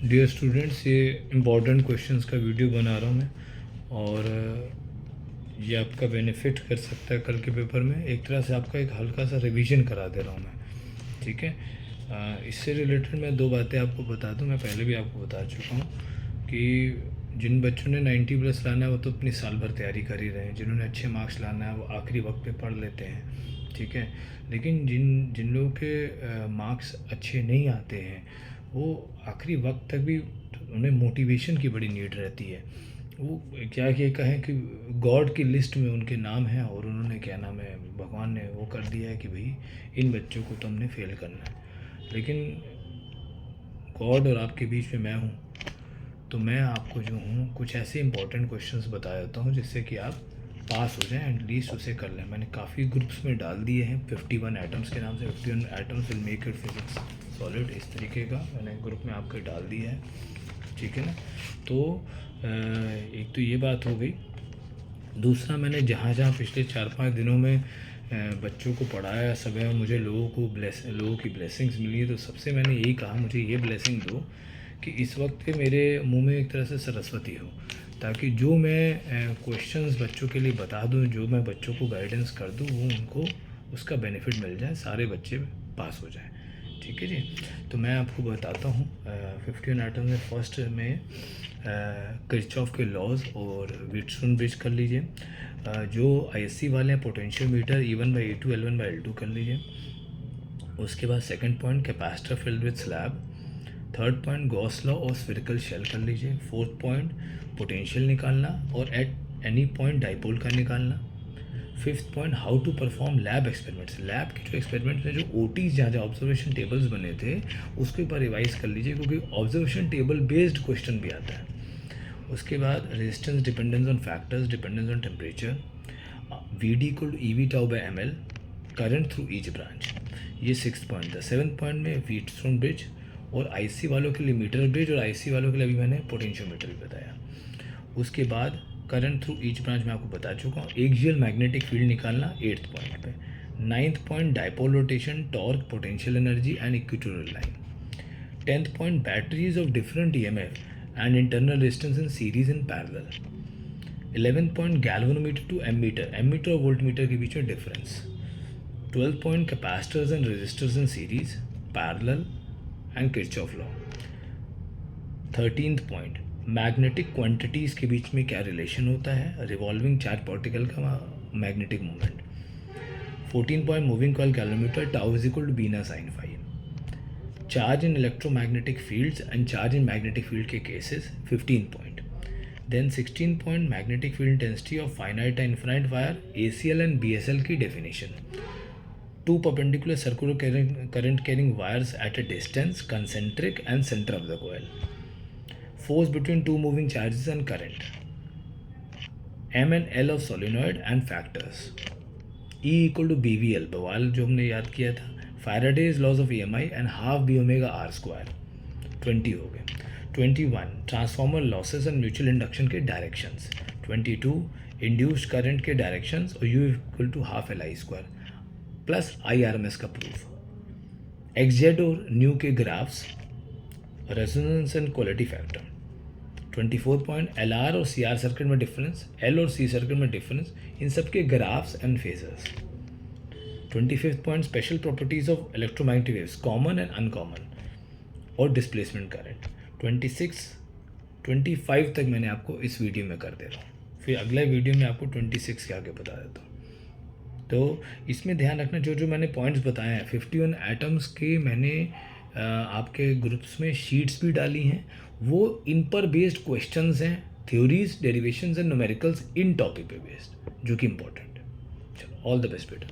Dear students, ये important questions का video बना रहा हूँ मैं, और ये आपका बेनिफिट कर सकता है कल के पेपर में। एक तरह से आपका एक हल्का सा रिवीजन करा दे रहा हूँ मैं, ठीक है। इससे रिलेटेड मैं दो बातें आपको बता दूँ। मैं पहले भी आपको बता चुका हूँ कि जिन बच्चों ने 90 प्लस लाना है वो तो अपनी साल भर तैयारी कर ही रहे हैं। जिन्होंने अच्छे मार्क्स लाना है वो आखिरी वक्त पे पढ़ लेते हैं, ठीक है। लेकिन जिन जिन लोगों के मार्क्स अच्छे नहीं आते हैं वो आखिरी वक्त तक भी उन्हें मोटिवेशन की बड़ी नीड रहती है। वो क्या ये कहें कि गॉड की लिस्ट में उनके नाम है और उन्होंने क्या नाम है, भगवान ने वो कर दिया है कि भाई इन बच्चों को तो हमने फेल करना है। लेकिन गॉड और आपके बीच में मैं हूँ, तो मैं आपको जो हूँ कुछ ऐसे इंपॉर्टेंट क्वेश्चंस बता देता हूँ जिससे कि आप पास हो जाएं, एटलीस्ट उसे कर लें। मैंने काफ़ी ग्रुप्स में डाल दिए हैं 51 एटम्स के नाम से। 51 atoms will make it physics solid, इस तरीके का मैंने ग्रुप में आपके डाल दिया है, ठीक है ना। तो एक तो ये बात हो गई। दूसरा, मैंने जहाँ जहाँ पिछले 4-5 दिनों में बच्चों को पढ़ाया, सब है, मुझे लोगों की ब्लेसिंग्स मिली है। तो सबसे मैंने यही कहा, मुझे ये ब्लेसिंग दो कि इस वक्त के मेरे मुंह में एक तरह से सरस्वती हो, ताकि जो मैं क्वेश्चंस बच्चों के लिए बता दूं, जो मैं बच्चों को गाइडेंस कर दूं, वो उनको उसका बेनिफिट मिल जाए, सारे बच्चे पास हो जाएं, ठीक है जी। तो मैं आपको बताता हूँ 51 आइटम में फर्स्ट में किरचॉफ के लॉज और व्हीटस्टोन ब्रिज कर लीजिए। जो आईएससी वाले हैं पोटेंशियल मीटर E1/E2 L1/L2 कर लीजिए। उसके बाद second point capacitor filled with slab. Third point Gauss law और स्फेरिकल शेल कर लीजिए। फोर्थ पॉइंट पोटेंशियल निकालना और एट एनी पॉइंट डाइपोल का निकालना। Fifth point how to perform lab experiments. Lab के जो एक्सपेरिमेंट्स में जो OTs जहाँ जहाँ ऑब्जर्वेशन टेबल्स बने थे उसको एक बार रिवाइज कर लीजिए, क्योंकि ऑब्जर्वेशन टेबल बेस्ड क्वेश्चन भी आता है। उसके बाद resistance dependence on factors, dependence on temperature, VD = EV/ml, current through each branch. ये 6th पॉइंट था। 7th पॉइंट में व्हीटस्टोन ब्रिज और IC वालों के लिए मीटर ब्रिज और IC वालों के लिए अभी मैंने पोटेंशियोमीटर भी बताया। उसके बाद करंट थ्रू ईच ब्रांच में आपको बता चुका हूँ। एक्सियल मैग्नेटिक फील्ड निकालना 8th पॉइंट पे। 9th point dipole rotation, torque, potential energy and equatorial line. 10th point batteries of different EMF and internal resistance in series in parallel. 11th point galvanometer to ammeter, ammeter और voltmeter के बीच में difference. 12th point capacitors and resistors in series, parallel and Kirchhoff law. 13th point magnetic quantities के बीच में क्या relation होता है, रिवॉल्विंग चार्ज पार्टिकल का magnetic moment. 14 point moving coil कैलोमीटर, tau = BNA sine phi. Charge in electromagnetic fields and charge in magnetic field के cases, 15 point. Then 16 point magnetic field intensity of finite and infinite wire, ACL and BSL की definition. 2 perpendicular circular current carrying wires at a distance, concentric and center of the coil. Force between two moving charges and current. M and L of solenoid and factors. E = BVL, बवाल जो हमने याद किया था। Faraday's laws of EMI and half B omega R square। 20 हो गए। 21 transformer losses and mutual induction के directions. 22 induced current के डायरेक्शंस और U = ½ Li² प्लस IRMS का प्रूफ। XZ और न्यू के graphs, resonance and quality factor. 24 point LR और CR circuit में डिफरेंस, L और C सर्किट में डिफरेंस, इन सब के graphs and phasors. 25 point special properties of electromagnetic waves, common and uncommon और डिस्प्लेसमेंट करंट। 25 तक मैंने आपको इस वीडियो में कर दे रहा हूँ, फिर अगला वीडियो में आपको 26 के आगे बता देता हूँ। तो इसमें ध्यान रखना, जो जो मैंने पॉइंट्स बताए हैं 51 एटम्स के, मैंने आपके ग्रुप्स में शीट्स भी डाली हैं। वो इन पर बेस्ड क्वेश्चंस हैं, theories, derivations and numericals in topic पे बेस्ड, जो कि इंपॉर्टेंट है। चलो, ऑल द बेस्ट बेटा।